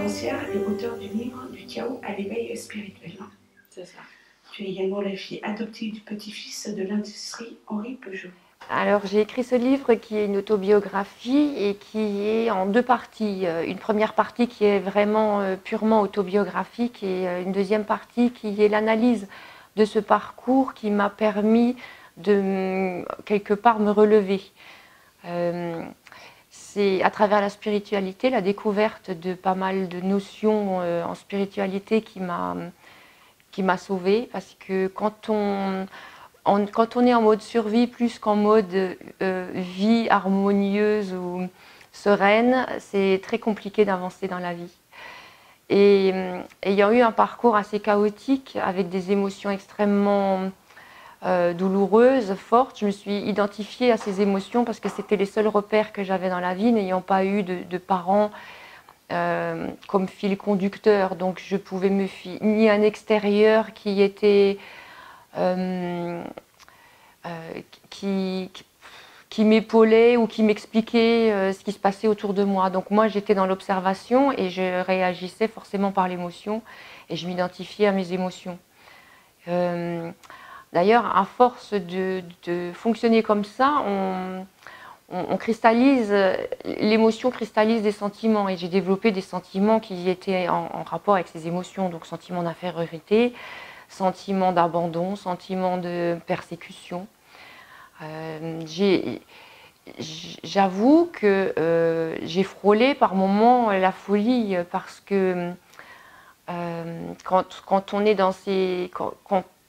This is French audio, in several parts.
conférencière et auteure du livre Du chaos à l'éveil spirituel. C'est ça. Tu es également la fille adoptive du petit-fils de l'industrie Henri Peugeot. Alors j'ai écrit ce livre qui est une autobiographie et qui est en deux parties. Une première partie qui est vraiment purement autobiographique et une deuxième partie qui est l'analyse de ce parcours qui m'a permis de quelque part me relever. C'est à travers la spiritualité, la découverte de pas mal de notions en spiritualité qui m'a sauvée, parce que quand on est en mode survie plus qu'en mode vie harmonieuse ou sereine, c'est très compliqué d'avancer dans la vie. Et ayant eu un parcours assez chaotique, avec des émotions extrêmement douloureuses, fortes, je me suis identifiée à ces émotions parce que c'était les seuls repères que j'avais dans la vie, n'ayant pas eu de parents comme fil conducteur. Donc je pouvais me fier ni à un extérieur qui était qui m'épaulait ou qui m'expliquait ce qui se passait autour de moi. Donc moi j'étais dans l'observation et je réagissais forcément par l'émotion et je m'identifiais à mes émotions. D'ailleurs, à force de fonctionner comme ça, on cristallise, l'émotion cristallise des sentiments, et j'ai développé des sentiments qui étaient en rapport avec ces émotions, donc sentiment d'infériorité, sentiment d'abandon, sentiment de persécution. J'avoue que j'ai frôlé par moments la folie, parce que quand on est dans ces...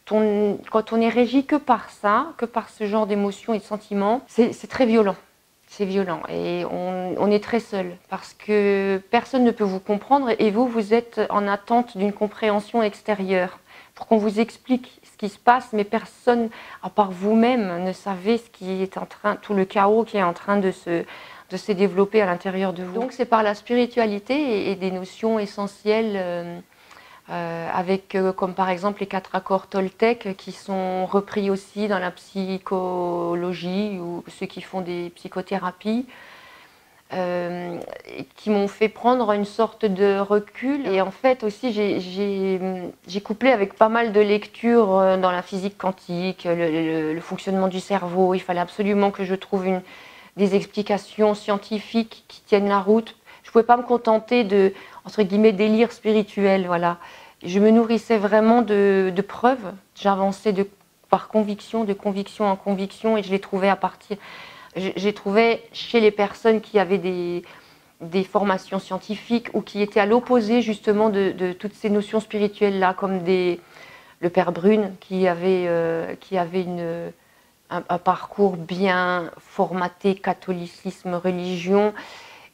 Quand on est régi que par ça, que par ce genre d'émotions et de sentiments, c'est très violent. C'est violent et on est très seul parce que personne ne peut vous comprendre et vous êtes en attente d'une compréhension extérieure pour qu'on vous explique ce qui se passe, mais personne, à part vous-même, ne savait ce qui est en train, tout le chaos qui est en train de se développer à l'intérieur de vous. Donc c'est par la spiritualité et des notions essentielles avec comme par exemple les 4 accords Toltec qui sont repris aussi dans la psychologie ou ceux qui font des psychothérapies, qui m'ont fait prendre une sorte de recul. Et en fait aussi j'ai couplé avec pas mal de lectures dans la physique quantique, le fonctionnement du cerveau. Il fallait absolument que je trouve des explications scientifiques qui tiennent la route. Je ne pouvais pas me contenter de, entre guillemets, délire spirituel, voilà. Je me nourrissais vraiment de preuves. J'avançais par conviction, de conviction en conviction, et je les trouvais j'ai trouvé chez les personnes qui avaient des formations scientifiques ou qui étaient à l'opposé justement de toutes ces notions spirituelles-là, comme le père Brune qui avait un parcours bien formaté, catholicisme, religion.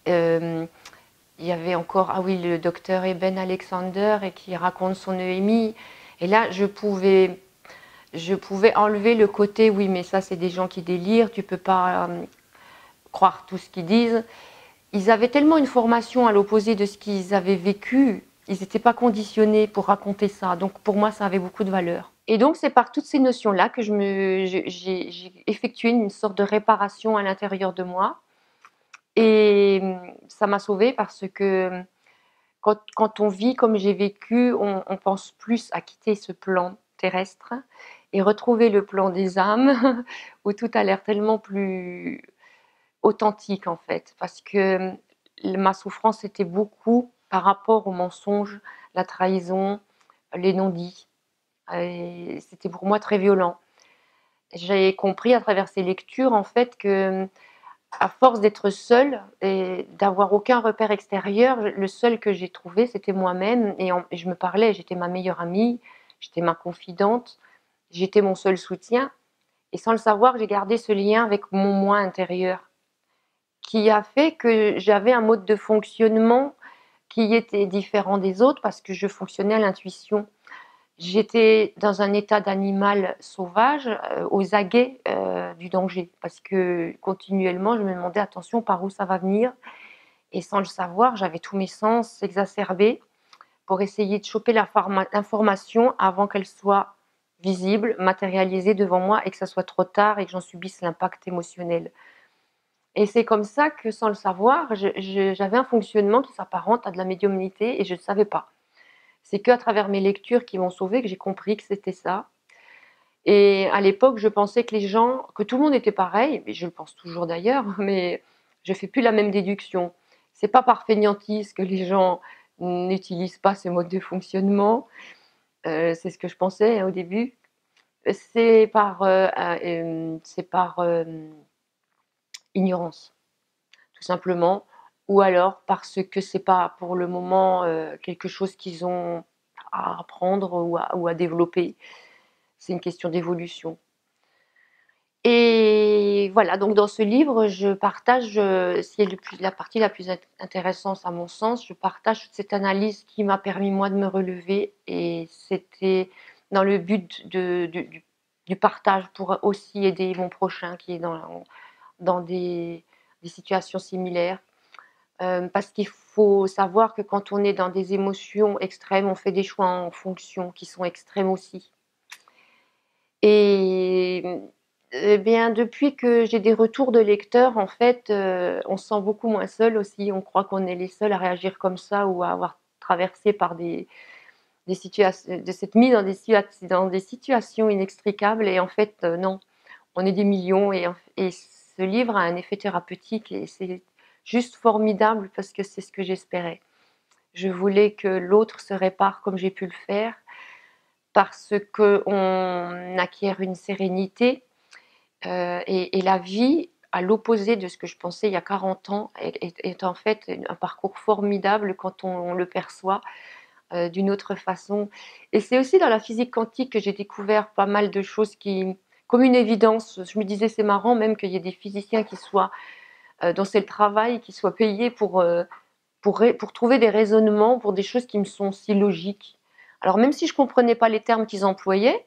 Il y avait encore, ah oui, le docteur Eben Alexander et qui raconte son EMI. Et là, je pouvais enlever le côté, oui, mais ça, c'est des gens qui délirent, tu ne peux pas croire tout ce qu'ils disent. Ils avaient tellement une formation à l'opposé de ce qu'ils avaient vécu, ils n'étaient pas conditionnés pour raconter ça. Donc pour moi, ça avait beaucoup de valeur. Et donc c'est par toutes ces notions-là que j'ai effectué une sorte de réparation à l'intérieur de moi. Et ça m'a sauvée parce que quand on vit comme j'ai vécu, on pense plus à quitter ce plan terrestre et retrouver le plan des âmes où tout a l'air tellement plus authentique en fait. Parce que ma souffrance était beaucoup par rapport aux mensonges, la trahison, les non-dits. Et c'était pour moi très violent. J'ai compris à travers ces lectures en fait que à force d'être seule et d'avoir aucun repère extérieur, le seul que j'ai trouvé, c'était moi-même. Et je me parlais, j'étais ma meilleure amie, j'étais ma confidente, j'étais mon seul soutien. Et sans le savoir, j'ai gardé ce lien avec mon moi intérieur, qui a fait que j'avais un mode de fonctionnement qui était différent des autres parce que je fonctionnais à l'intuition. J'étais dans un état d'animal sauvage, aux aguets du danger, parce que continuellement, je me demandais attention par où ça va venir. Et sans le savoir, j'avais tous mes sens exacerbés pour essayer de choper l'information avant qu'elle soit visible, matérialisée devant moi et que ça soit trop tard et que j'en subisse l'impact émotionnel. Et c'est comme ça que, sans le savoir, j'avais un fonctionnement qui s'apparente à de la médiumnité et je ne savais pas. C'est qu'à travers mes lectures qui m'ont sauvée que j'ai compris que c'était ça. Et à l'époque, je pensais que les gens, que tout le monde était pareil, mais je le pense toujours d'ailleurs, mais je fais plus la même déduction. C'est pas par fainéantise que les gens n'utilisent pas ces modes de fonctionnement. C'est ce que je pensais au début. C'est par ignorance, tout simplement, ou alors parce que c'est pas pour le moment quelque chose qu'ils ont à apprendre ou à développer. C'est une question d'évolution. Et voilà, donc dans ce livre, je partage, ce qui est la partie la plus intéressante à mon sens, je partage toute cette analyse qui m'a permis moi de me relever et c'était dans le but du partage pour aussi aider mon prochain qui est dans des situations similaires. Parce qu'il faut savoir que quand on est dans des émotions extrêmes, on fait des choix en fonction qui sont extrêmes aussi. Et bien, depuis que j'ai des retours de lecteurs, en fait, on se sent beaucoup moins seul aussi. On croit qu'on est les seuls à réagir comme ça ou à avoir traversé par des situations, de s'être mis dans des situations inextricables. Et en fait, non, on est des millions et ce livre a un effet thérapeutique et c'est juste formidable parce que c'est ce que j'espérais. Je voulais que l'autre se répare comme j'ai pu le faire parce qu'on acquiert une sérénité et la vie, à l'opposé de ce que je pensais il y a 40 ans, est en fait un parcours formidable quand on le perçoit d'une autre façon. Et c'est aussi dans la physique quantique que j'ai découvert pas mal de choses qui, comme une évidence, je me disais c'est marrant même qu'il y ait des physiciens qui soient, dont c'est le travail, qui soient payés pour trouver des raisonnements pour des choses qui me sont si logiques. Alors même si je ne comprenais pas les termes qu'ils employaient,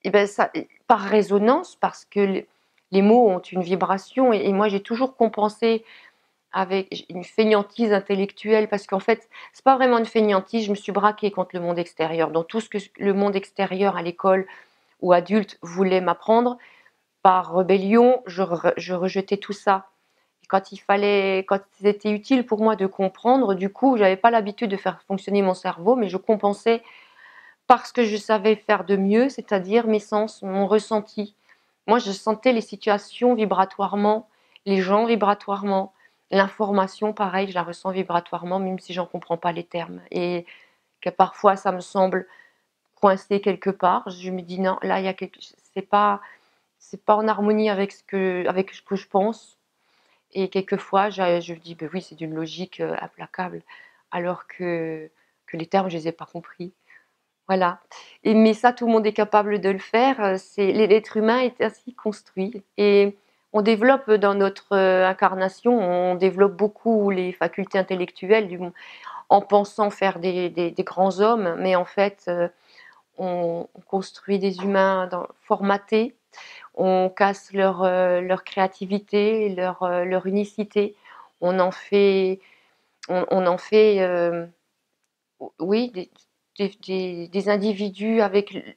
et ben ça, par résonance, parce que les mots ont une vibration, et moi j'ai toujours compensé avec une fainéantise intellectuelle, parce qu'en fait, c'est pas vraiment une fainéantise, je me suis braquée contre le monde extérieur. Dans tout ce que le monde extérieur à l'école ou adulte voulait m'apprendre, par rébellion, je rejetais tout ça. Et quand c'était utile pour moi de comprendre, du coup, j'avais pas l'habitude de faire fonctionner mon cerveau, mais je compensais parce que je savais faire de mieux, c'est-à-dire mes sens, mon ressenti. Moi, je sentais les situations vibratoirement, les gens vibratoirement, l'information, pareil, je la ressens vibratoirement, même si j'en comprends pas les termes. Et que parfois, ça me semble coincé quelque part. Je me dis non, là, il y a quelque, c'est pas en harmonie avec ce que je pense. Et quelquefois, je me dis, ben oui, c'est d'une logique implacable, alors que les termes, je les ai pas compris. Voilà. Mais ça, tout le monde est capable de le faire. L'être humain est ainsi construit. Et on développe dans notre incarnation, on développe beaucoup les facultés intellectuelles en pensant faire des grands hommes. Mais en fait, on construit des humains formatés, on casse leur créativité, leur unicité. On en fait, on en fait oui, des individus avec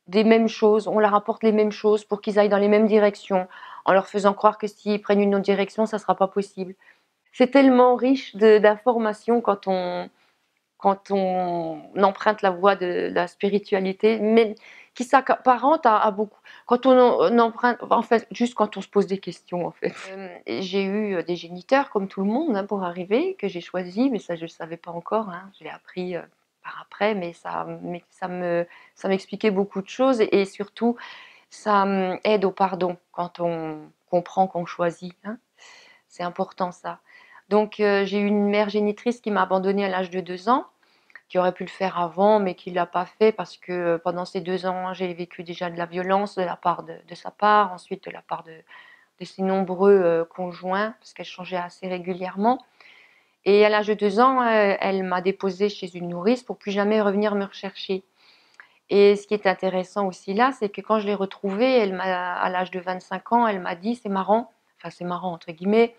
des mêmes choses, on leur apporte les mêmes choses pour qu'ils aillent dans les mêmes directions, en leur faisant croire que s'ils prennent une autre direction, ça ne sera pas possible. C'est tellement riche d'informations quand on emprunte la voie de la spiritualité, mais qui s'apparente à beaucoup. Quand on emprunte, en fait, juste quand on se pose des questions, en fait. J'ai eu des géniteurs, comme tout le monde, hein, pour arriver, que j'ai choisi, mais ça, je ne le savais pas encore. Hein, je l'ai appris par après, mais ça m'expliquait beaucoup de choses et surtout, ça aide au pardon quand on comprend qu'on choisit. Hein. C'est important, ça. Donc, j'ai eu une mère génitrice qui m'a abandonnée à l'âge de 2 ans, qui aurait pu le faire avant, mais qui ne l'a pas fait parce que pendant ces 2 ans, j'ai vécu déjà de la violence de la part de sa part, ensuite de la part de ses nombreux conjoints, parce qu'elle changeait assez régulièrement. Et à l'âge de 2 ans, elle m'a déposée chez une nourrice pour plus jamais revenir me rechercher. Et ce qui est intéressant aussi là, c'est que quand je l'ai retrouvée, à l'âge de 25 ans, elle m'a dit, c'est marrant, enfin c'est marrant entre guillemets,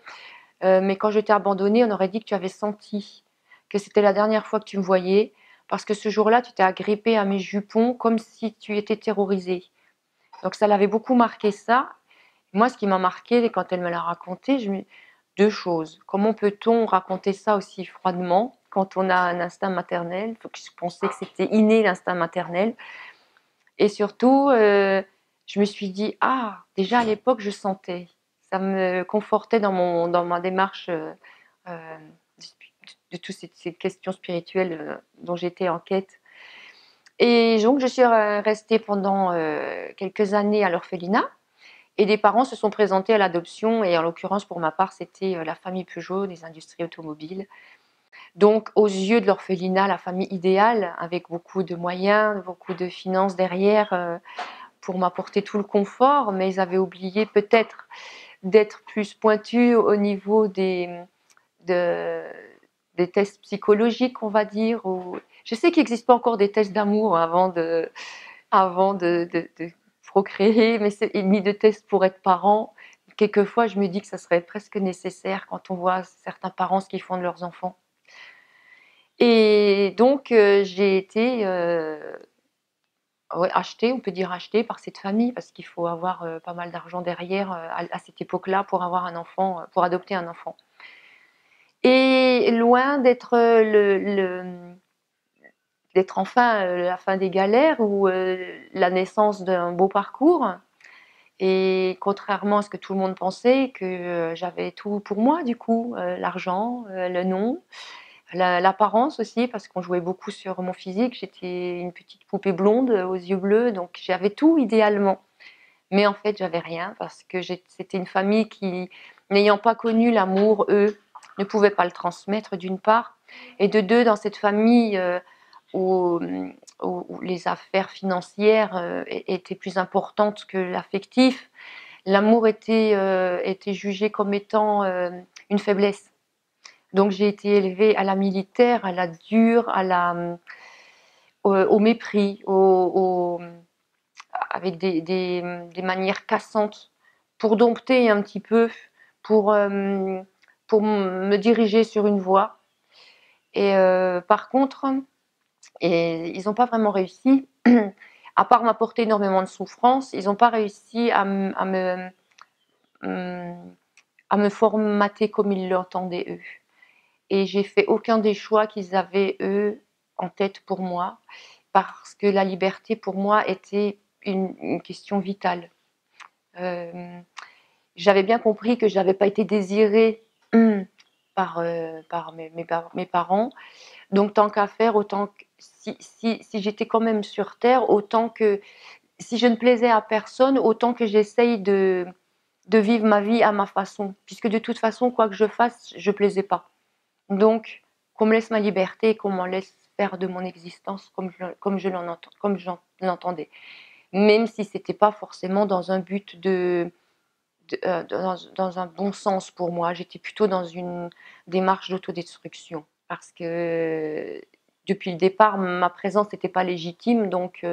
mais quand je t'ai abandonnée, on aurait dit que tu avais senti que c'était la dernière fois que tu me voyais, parce que ce jour-là, tu t'es agrippée à mes jupons comme si tu étais terrorisée. Donc ça l'avait beaucoup marqué ça. Moi, ce qui m'a marqué quand elle me l'a raconté, deux choses. Comment peut-on raconter ça aussi froidement quand on a un instinct maternel? Je pensais que c'était inné l'instinct maternel. Et surtout, je me suis dit, ah, déjà à l'époque, je sentais. Ça me confortait dans ma démarche euh, de toutes ces questions spirituelles dont j'étais en quête. Et donc, je suis restée pendant quelques années à l'orphelinat. Et des parents se sont présentés à l'adoption. Et en l'occurrence, pour ma part, c'était la famille Peugeot des industries automobiles. Donc, aux yeux de l'orphelinat, la famille idéale, avec beaucoup de moyens, beaucoup de finances derrière, pour m'apporter tout le confort, mais ils avaient oublié peut-être d'être plus pointus au niveau des tests psychologiques, on va dire. Je sais qu'il n'existe pas encore des tests d'amour avant de procréer, ni de tests pour être parent. Quelquefois, je me dis que ça serait presque nécessaire quand on voit certains parents ce qu'ils font de leurs enfants. Et donc, j'ai été achetée, on peut dire achetée par cette famille, parce qu'il faut avoir pas mal d'argent derrière à cette époque-là pour avoir un enfant, pour adopter un enfant. Et loin d'être d'être enfin la fin des galères ou la naissance d'un beau parcours. Et contrairement à ce que tout le monde pensait, que j'avais tout pour moi du coup, l'argent, le nom, l'apparence aussi, parce qu'on jouait beaucoup sur mon physique. J'étais une petite poupée blonde aux yeux bleus, donc j'avais tout idéalement. Mais en fait, j'avais rien parce que c'était une famille qui, n'ayant pas connu l'amour, eux, ne pouvaient pas le transmettre d'une part. Et de deux, dans cette famille où les affaires financières étaient plus importantes que l'affectif, l'amour était jugé comme étant une faiblesse. Donc j'ai été élevée à la militaire, à la dure, au mépris, avec des manières cassantes pour dompter un petit peu, pour, euh, pour me diriger sur une voie. Et par contre, ils n'ont pas vraiment réussi, à part m'apporter énormément de souffrance, ils n'ont pas réussi à me formater comme ils l'entendaient eux. Et j'ai fait aucun des choix qu'ils avaient eux en tête pour moi, parce que la liberté pour moi était une question vitale. J'avais bien compris que je n'avais pas été désirée par mes parents. Donc tant qu'à faire, autant que, si j'étais quand même sur Terre, autant que si je ne plaisais à personne, autant que j'essaye de vivre ma vie à ma façon. Puisque de toute façon, quoi que je fasse, je ne plaisais pas. Donc, qu'on me laisse ma liberté et qu'on m'en laisse faire de mon existence comme je l'entendais. Même si ce n'était pas forcément dans un but dans un bon sens pour moi. J'étais plutôt dans une démarche d'autodestruction. Parce que depuis le départ, ma présence n'était pas légitime. Donc,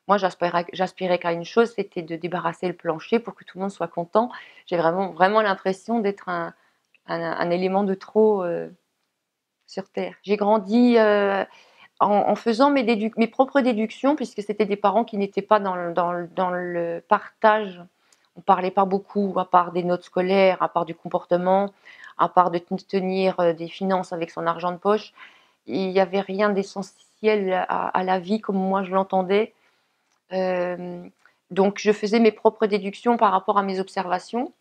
moi, j'aspirais qu'à une chose, c'était de débarrasser le plancher pour que tout le monde soit content. J'ai vraiment l'impression d'être un élément de trop sur Terre. J'ai grandi en faisant mes propres déductions, puisque c'était des parents qui n'étaient pas dans le partage. On ne parlait pas beaucoup, à part des notes scolaires, à part du comportement, à part de tenir des finances avec son argent de poche. Il n'y avait rien d'essentiel à la vie comme moi je l'entendais. Donc je faisais mes propres déductions par rapport à mes observations.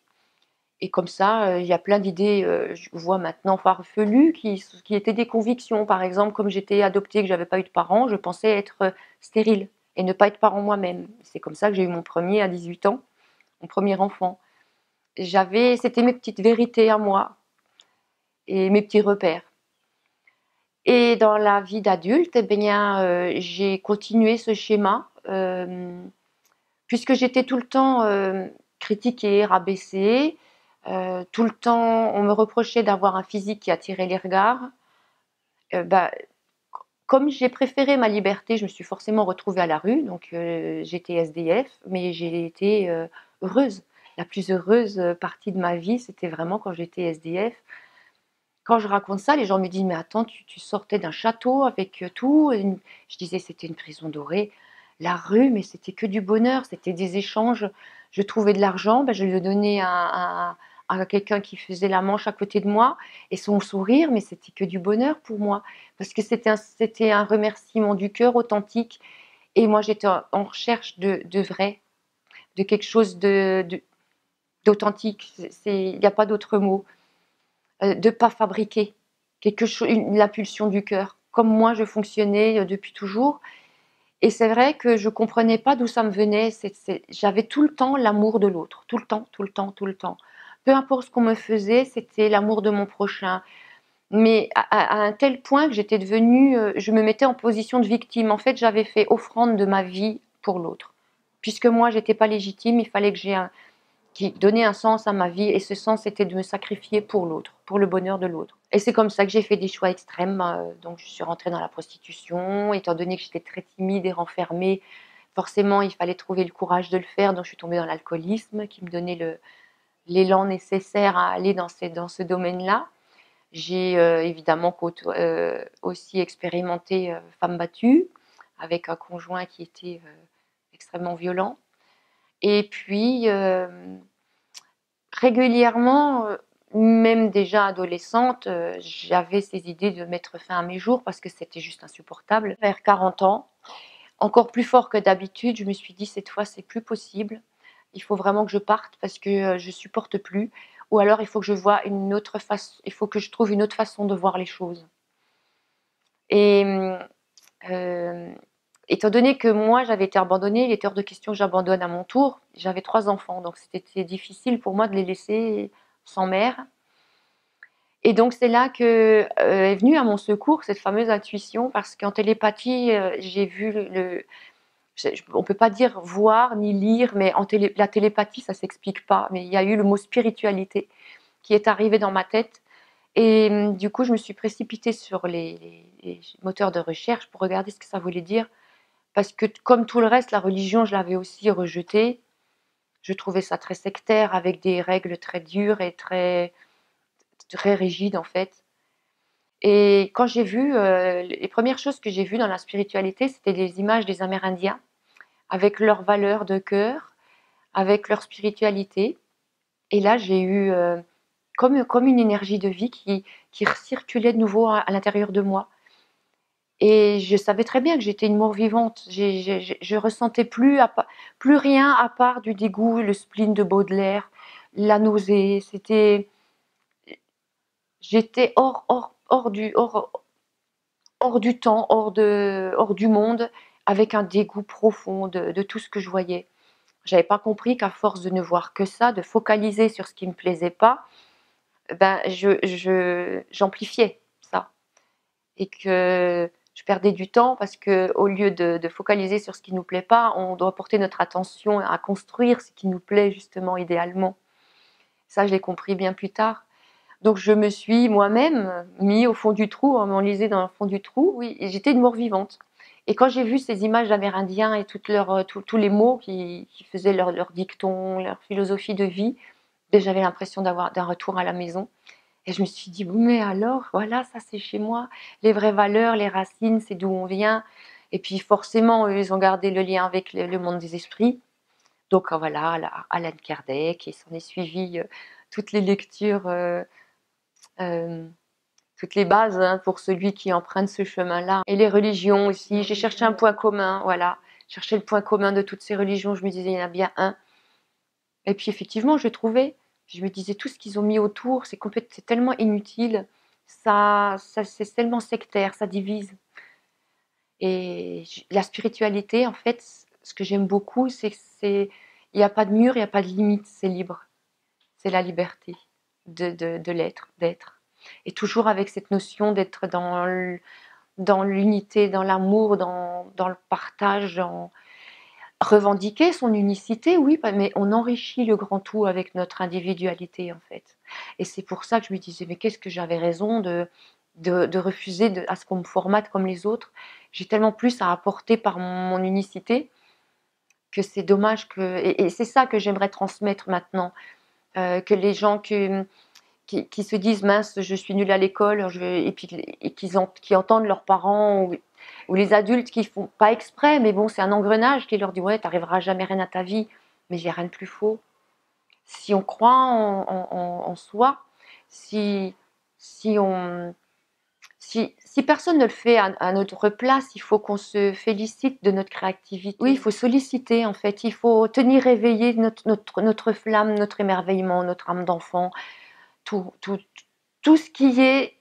Et comme ça, il y a plein d'idées, je vois maintenant farfelues qui étaient des convictions. Par exemple, comme j'étais adoptée, que j'avais pas eu de parents, je pensais être stérile et ne pas être parent moi-même. C'est comme ça que j'ai eu mon premier à 18 ans, mon premier enfant. C'était mes petites vérités à moi et mes petits repères. Et dans la vie d'adulte, eh bien, j'ai continué ce schéma, puisque j'étais tout le temps critiquée, rabaissée. Tout le temps, on me reprochait d'avoir un physique qui attirait les regards. Bah, comme j'ai préféré ma liberté, je me suis forcément retrouvée à la rue. Donc, j'étais SDF, mais j'ai été heureuse. La plus heureuse partie de ma vie, c'était vraiment quand j'étais SDF. Quand je raconte ça, les gens me disent: «Mais attends, tu sortais d'un château avec tout». Je disais: «C'était une prison dorée». La rue, mais c'était que du bonheur, c'était des échanges. je trouvais de l'argent, ben, je le donnais à quelqu'un qui faisait la manche à côté de moi, et son sourire, mais c'était que du bonheur pour moi, parce que c'était un remerciement du cœur authentique, et moi j'étais en recherche de vrai, de quelque chose d'authentique, il n'y a pas d'autre mot, de pas fabriquer, quelque chose, l'impulsion du cœur, comme moi je fonctionnais depuis toujours. Et c'est vrai que je comprenais pas d'où ça me venait. J'avais tout le temps l'amour de l'autre, tout le temps, tout le temps, tout le temps. Peu importe ce qu'on me faisait, c'était l'amour de mon prochain. Mais à un tel point que j'étais devenue, je me mettais en position de victime. En fait, j'avais fait offrande de ma vie pour l'autre. Puisque moi, j'étais pas légitime, il fallait que qui donnait un sens à ma vie, et ce sens c'était de me sacrifier pour l'autre, pour le bonheur de l'autre. Et c'est comme ça que j'ai fait des choix extrêmes. Donc je suis rentrée dans la prostitution, étant donné que j'étais très timide et renfermée. Forcément, il fallait trouver le courage de le faire, donc je suis tombée dans l'alcoolisme qui me donnait l'élan nécessaire à aller dans ce domaine-là. J'ai évidemment aussi expérimenté femme battue avec un conjoint qui était extrêmement violent. Et puis, régulièrement, même déjà adolescente, j'avais ces idées de mettre fin à mes jours parce que c'était juste insupportable. Vers 40 ans, encore plus fort que d'habitude, je me suis dit: «Cette fois, c'est plus possible. Il faut vraiment que je parte parce que je supporte plus, ou alors il faut que il faut que je trouve une autre façon de voir les choses». Et étant donné que moi j'avais été abandonnée, il était hors de question que j'abandonne à mon tour. J'avais 3 enfants, donc c'était difficile pour moi de les laisser sans mère. Et donc c'est là que est venue à mon secours cette fameuse intuition, parce qu'en télépathie, j'ai vu on peut pas dire voir ni lire, mais la télépathie ça s'explique pas, mais il y a eu le mot spiritualité qui est arrivé dans ma tête. Et du coup je me suis précipitée sur les moteurs de recherche pour regarder ce que ça voulait dire. Parce que comme tout le reste, la religion, je l'avais aussi rejetée. Je trouvais ça très sectaire, avec des règles très dures et très rigides en fait. Et quand j'ai vu, les premières choses que j'ai vues dans la spiritualité, c'était des images des Amérindiens, avec leurs valeurs de cœur, avec leur spiritualité. Et là, j'ai eu comme une énergie de vie qui circulait de nouveau à l'intérieur de moi. Et je savais très bien que j'étais une mort vivante. Je ressentais plus rien à part du dégoût, le spleen de Baudelaire, la nausée. J'étais hors du temps, hors du monde, avec un dégoût profond de tout ce que je voyais. J'avais pas compris qu'à force de ne voir que ça, de focaliser sur ce qui me plaisait pas, ben j'amplifiais ça, et que je perdais du temps parce que au lieu de focaliser sur ce qui nous plaît pas, on doit porter notre attention à construire ce qui nous plaît justement idéalement. Ça, je l'ai compris bien plus tard. Donc je me suis moi-même mis au fond du trou, on m'enlisait dans le fond du trou. Oui, et j'étais une mort vivante. Et quand j'ai vu ces images d'Amérindiens et tous les mots qui faisaient leur dicton, leur philosophie de vie, ben, j'avais l'impression d'un retour à la maison. Et je me suis dit: «Mais alors, voilà, ça c'est chez moi. Les vraies valeurs, les racines, c'est d'où on vient». Et puis forcément, eux, ils ont gardé le lien avec le monde des esprits. Donc voilà, Allan Kardec, et s'en est suivi toutes les lectures, hem, toutes les bases, hein, pour celui qui emprunte ce chemin-là. Et les religions aussi, j'ai cherché un point commun, voilà. Chercher le point commun de toutes ces religions, je me disais: «Il y en a bien un». Et puis effectivement, je trouvais. Je me disais: «Tout ce qu'ils ont mis autour, c'est tellement inutile, c'est tellement sectaire, ça divise». Et la spiritualité, en fait, ce que j'aime beaucoup, c'est que il y a pas de mur, il y a pas de limite, c'est libre. C'est la liberté de l'être, d'être. Et toujours avec cette notion d'être dans l'unité, dans l'amour, dans le partage, revendiquer son unicité, oui, mais on enrichit le grand tout avec notre individualité, en fait. Et c'est pour ça que je me disais: «Mais qu'est-ce que j'avais raison de refuser à ce qu'on me formate comme les autres. J'ai tellement plus à apporter par mon unicité, que c'est dommage que». Et c'est ça que j'aimerais transmettre maintenant, que les gens qui se disent: «Mince, je suis nul à l'école», et puis qui entendent leurs parents ou les adultes qui font pas exprès, mais bon, c'est un engrenage qui leur dit: «Ouais, tu arriveras jamais rien à ta vie». mais il n'y a rien de plus faux. Si on croit en soi, si, si, on, si personne ne le fait à notre place, il faut qu'on se félicite de notre créativité. Oui, il faut solliciter en fait, il faut tenir éveillé notre flamme, notre émerveillement, notre âme d'enfant, tout, tout, tout ce qui est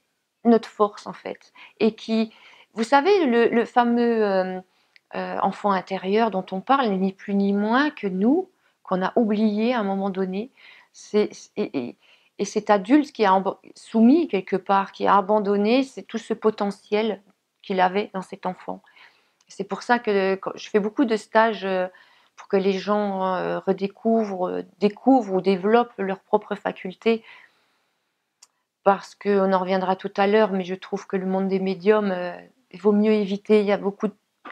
notre force en fait. Et qui, vous savez, le fameux enfant intérieur dont on parle n'est ni plus ni moins que nous, qu'on a oublié à un moment donné. Et cet adulte qui a soumis quelque part, qui a abandonné, c'est tout ce potentiel qu'il avait dans cet enfant. C'est pour ça que je fais beaucoup de stages pour que les gens découvrent ou développent leurs propres facultés. Parce qu'on en reviendra tout à l'heure, mais je trouve que le monde des médiums, il vaut mieux éviter. Il y a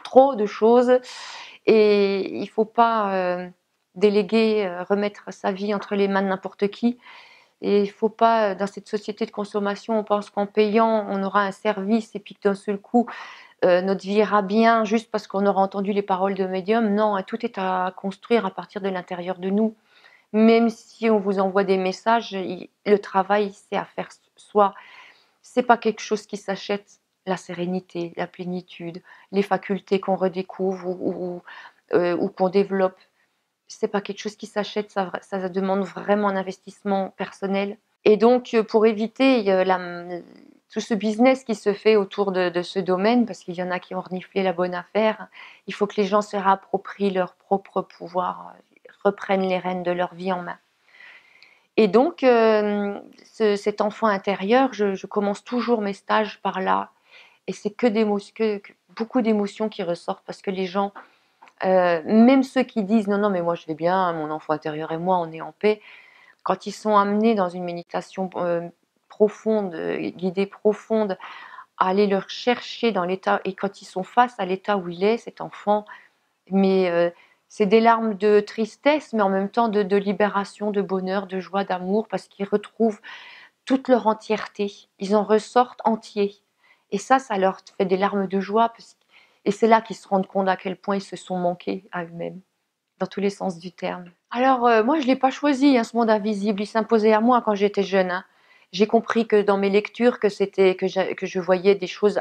trop de choses et il ne faut pas déléguer, remettre sa vie entre les mains de n'importe qui. Et il ne faut pas, dans cette société de consommation, on pense qu'en payant, on aura un service et puis que d'un seul coup, notre vie ira bien juste parce qu'on aura entendu les paroles de médium. Non, tout est à construire à partir de l'intérieur de nous. Même si on vous envoie des messages, le travail, c'est à faire soi. C'est pas quelque chose qui s'achète. La sérénité, la plénitude, les facultés qu'on redécouvre ou qu'on développe, c'est pas quelque chose qui s'achète. Ça demande vraiment un investissement personnel. Et donc, pour éviter tout ce business qui se fait autour de ce domaine, parce qu'il y en a qui ont reniflé la bonne affaire, il faut que les gens se réapproprient leur propre pouvoir, reprennent les rênes de leur vie en main. Et donc, cet enfant intérieur, je commence toujours mes stages par là. Et c'est beaucoup d'émotions qui ressortent parce que les gens, même ceux qui disent non, non, mais moi je vais bien, mon enfant intérieur et moi, on est en paix, quand ils sont amenés dans une méditation profonde, guidée profonde, à aller leur chercher dans l'état, et quand ils sont face à l'état où il est, cet enfant, mais c'est des larmes de tristesse, mais en même temps de libération, de bonheur, de joie, d'amour, parce qu'ils retrouvent toute leur entièreté. Ils en ressortent entiers. Et ça leur fait des larmes de joie. Et c'est là qu'ils se rendent compte à quel point ils se sont manqués à eux-mêmes, dans tous les sens du terme. Alors, moi, je ne l'ai pas choisi, ce monde invisible. Il s'imposait à moi quand j'étais jeune. Hein. J'ai compris que dans mes lectures, que je voyais des choses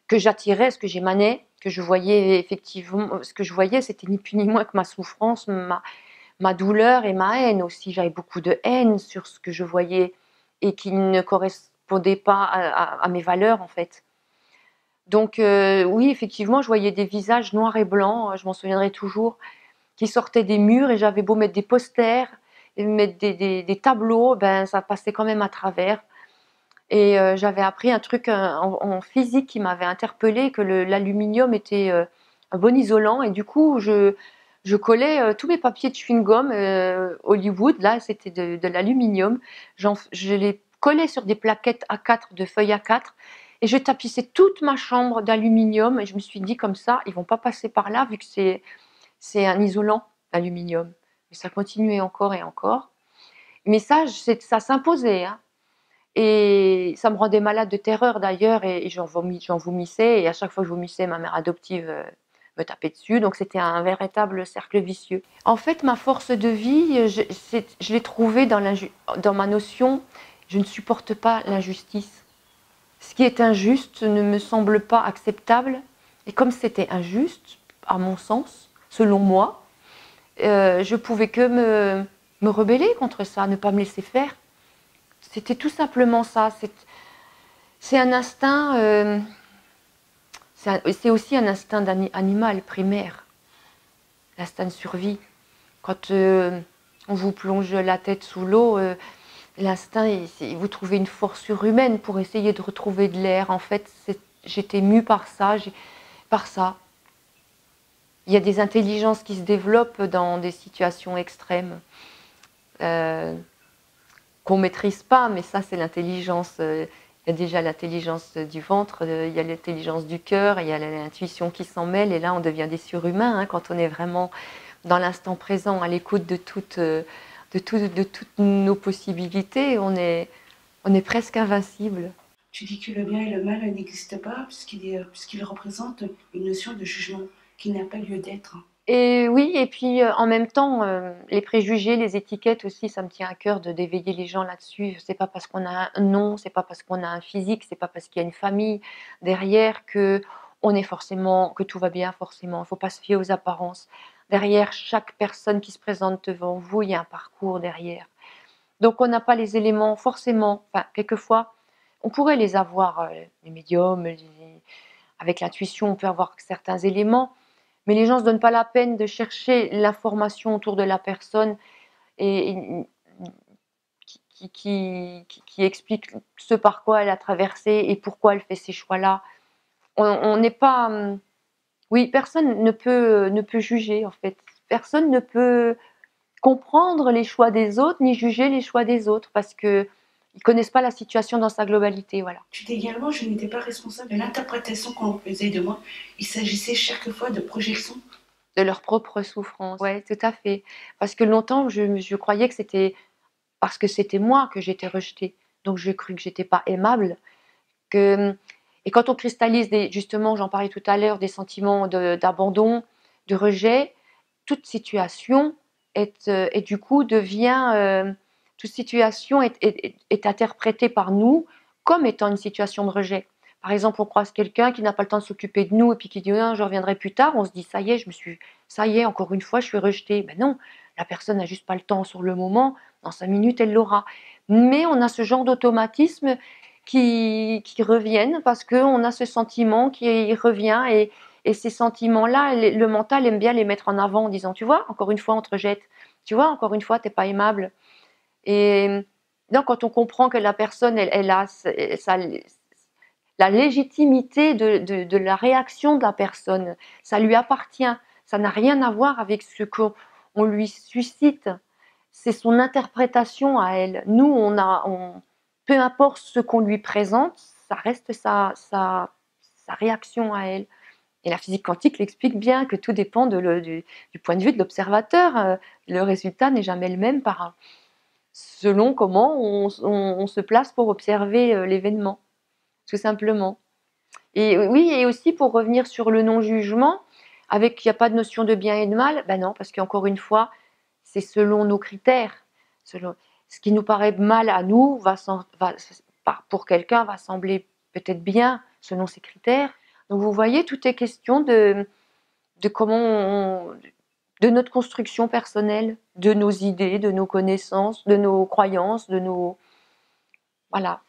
que j'attirais, ce que j'émanais, que je voyais effectivement, ce que je voyais, c'était ni plus ni moins que ma souffrance, ma douleur et ma haine aussi. J'avais beaucoup de haine sur ce que je voyais et qui ne correspondait pas à mes valeurs en fait. Donc oui, effectivement, je voyais des visages noirs et blancs, je m'en souviendrai toujours, qui sortaient des murs et j'avais beau mettre des posters, et mettre des tableaux, ben ça passait quand même à travers. Et j'avais appris un truc en physique qui m'avait interpellée, que l'aluminium était un bon isolant. Et du coup, je collais tous mes papiers de chewing-gum Hollywood, là, c'était de l'aluminium. Je les collais sur des plaquettes A4, de feuilles A4. Et je tapissais toute ma chambre d'aluminium. Et je me suis dit, comme ça, ils vont pas passer par là, vu que c'est un isolant, l'aluminium. Et ça continuait encore et encore. Mais ça s'imposait, hein. Et ça me rendait malade de terreur d'ailleurs, et j'en vomissais, et à chaque fois que je vomissais, ma mère adoptive me tapait dessus, donc c'était un véritable cercle vicieux. En fait, ma force de vie, je l'ai trouvée dans ma notion, je ne supporte pas l'injustice. Ce qui est injuste ne me semble pas acceptable, et comme c'était injuste, à mon sens, selon moi, je pouvais que me rebeller contre ça, ne pas me laisser faire. C'était tout simplement ça. C'est un instinct, c'est aussi un instinct animal primaire, l'instinct de survie. Quand on vous plonge la tête sous l'eau, l'instinct, vous trouvez une force surhumaine pour essayer de retrouver de l'air. En fait, j'étais mue par ça, Il y a des intelligences qui se développent dans des situations extrêmes. Qu'on ne maîtrise pas, mais ça c'est l'intelligence. Il y a déjà l'intelligence du ventre, il y a l'intelligence du cœur, il y a l'intuition qui s'en mêle, et là on devient des surhumains hein, quand on est vraiment dans l'instant présent, à l'écoute de toutes nos possibilités, on est presque invincible. Tu dis que le bien et le mal n'existent pas puisqu'il représente une notion de jugement qui n'a pas lieu d'être. Et oui, et puis en même temps, les préjugés, les étiquettes aussi, ça me tient à cœur de d'éveiller les gens là-dessus. C'est pas parce qu'on a un nom, c'est pas parce qu'on a un physique, c'est pas parce qu'il y a une famille derrière que on est forcément, que tout va bien forcément. Il faut pas se fier aux apparences. Derrière chaque personne qui se présente devant vous, il y a un parcours derrière. Donc on n'a pas les éléments forcément. Enfin, quelquefois, on pourrait les avoir, les médiums, avec l'intuition, on peut avoir certains éléments. Mais les gens ne se donnent pas la peine de chercher l'information autour de la personne et qui explique ce par quoi elle a traversé et pourquoi elle fait ces choix-là. On n'est pas. Oui, personne ne peut juger en fait. Personne ne peut comprendre les choix des autres ni juger les choix des autres parce qu'ils ne connaissent pas la situation dans sa globalité. Voilà. Tu dis également, je n'étais pas responsable de l'interprétation qu'on faisait de moi. Il s'agissait chaque fois de projections. De leur propre souffrance. Oui, tout à fait. Parce que longtemps, je croyais que c'était parce que c'était moi que j'étais rejetée. Donc j'ai cru que j'étais pas aimable. Et quand on cristallise justement, j'en parlais tout à l'heure, des sentiments d'abandon, de rejet, toute situation et du coup devient, toute situation est interprétée par nous comme étant une situation de rejet. Par exemple, on croise quelqu'un qui n'a pas le temps de s'occuper de nous et puis qui dit ah, je reviendrai plus tard. On se dit ça y est, ça y est, encore une fois, je suis rejetée. Ben non, la personne n'a juste pas le temps sur le moment. Dans 5 minutes, elle l'aura. Mais on a ce genre d'automatisme qui reviennent parce qu'on a ce sentiment qui revient et ces sentiments-là, le mental aime bien les mettre en avant en disant tu vois, encore une fois, on te rejette. Tu vois, encore une fois, tu n'es pas aimable. Et donc, quand on comprend que la personne, elle a la légitimité de la réaction de la personne, ça lui appartient. Ça n'a rien à voir avec ce qu'on lui suscite. C'est son interprétation à elle. Nous, peu importe ce qu'on lui présente, ça reste sa réaction à elle. Et la physique quantique l'explique bien, que tout dépend du point de vue de l'observateur. Le résultat n'est jamais le même selon comment on se place pour observer l'événement, tout simplement. Et oui, et aussi pour revenir sur le non-jugement, avec il n'y a pas de notion de bien et de mal, ben non, parce qu'encore une fois, c'est selon nos critères. Selon, ce qui nous paraît mal à nous, pour quelqu'un, va sembler peut-être bien selon ses critères. Donc vous voyez, tout est question de de notre construction personnelle, de nos idées, de nos connaissances, de nos croyances, voilà.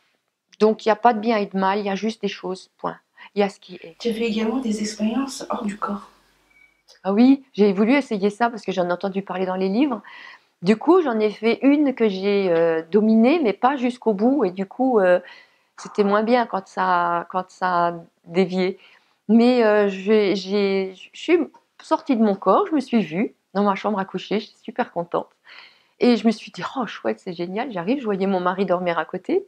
Donc il n'y a pas de bien et de mal, il y a juste des choses, point. Il y a ce qui est. Tu as fait également des expériences hors du corps. Ah oui, j'ai voulu essayer ça parce que j'en ai entendu parler dans les livres. Du coup, j'en ai fait une que j'ai dominée, mais pas jusqu'au bout. Et du coup, c'était moins bien quand ça a dévié. Mais je suis sortie de mon corps, je me suis vue dans ma chambre à coucher, j'étais super contente. Et je me suis dit, oh chouette, c'est génial, j'arrive, je voyais mon mari dormir à côté.